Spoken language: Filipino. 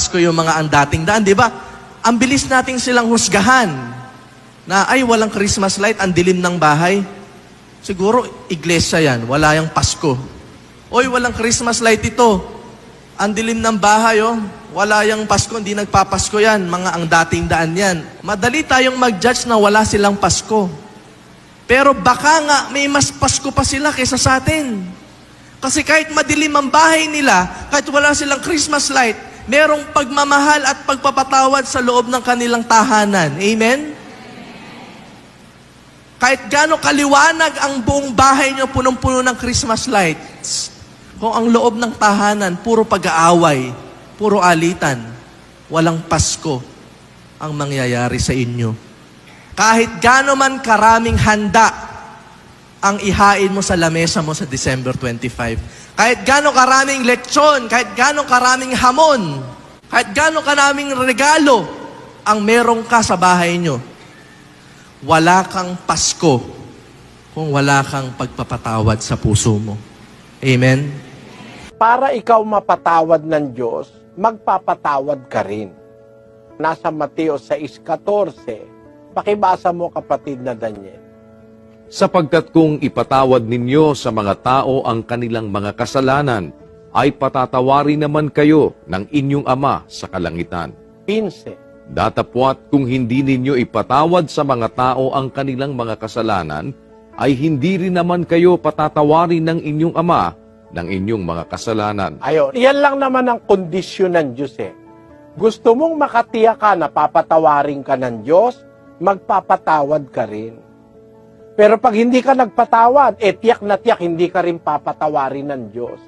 Pasko yung mga ang dating daan, di ba? Ang bilis nating silang husgahan na, ay, walang Christmas light, ang dilim ng bahay. Siguro, iglesia yan, wala yung Pasko. Oy, walang Christmas light ito. Ang dilim ng bahay, oh. Wala yung Pasko, hindi nagpapasko yan. Mga ang dating daan yan. Madali tayong mag-judge na wala silang Pasko. Pero baka nga may mas Pasko pa sila kaysa sa atin. Kasi kahit madilim ang bahay nila, kahit wala silang Christmas light, merong pagmamahal at pagpapatawad sa loob ng kanilang tahanan. Amen? Kahit gaano kaliwanag ang buong bahay nyo, punong-puno ng Christmas lights, kung ang loob ng tahanan, puro pag-aaway, puro alitan, walang Pasko ang mangyayari sa inyo. Kahit gaano man karaming handa ang ihain mo sa lamesa mo sa December 25. Kahit gaano karaming lechon, kahit gaano karaming hamon, kahit gaano karaming regalo ang merong ka sa bahay nyo, wala kang Pasko kung wala kang pagpapatawad sa puso mo. Amen? Para ikaw mapatawad ng Diyos, magpapatawad ka rin. Nasa Mateo 6:14, pakibasa mo kapatid na Daniel. Sapagkat kung ipatawad ninyo sa mga tao ang kanilang mga kasalanan, ay patatawarin naman kayo ng inyong Ama sa kalangitan. 15. Datapwat kung hindi ninyo ipatawad sa mga tao ang kanilang mga kasalanan, ay hindi rin naman kayo patatawarin ng inyong Ama ng inyong mga kasalanan. Ayun, yan lang naman ang kondisyon ng Diyos eh. Gusto mong makatiyak ka na papatawarin ka ng Diyos, magpapatawad ka rin. Pero pag hindi ka nagpatawad, tiyak na tiyak hindi ka rin papatawarin ng Diyos.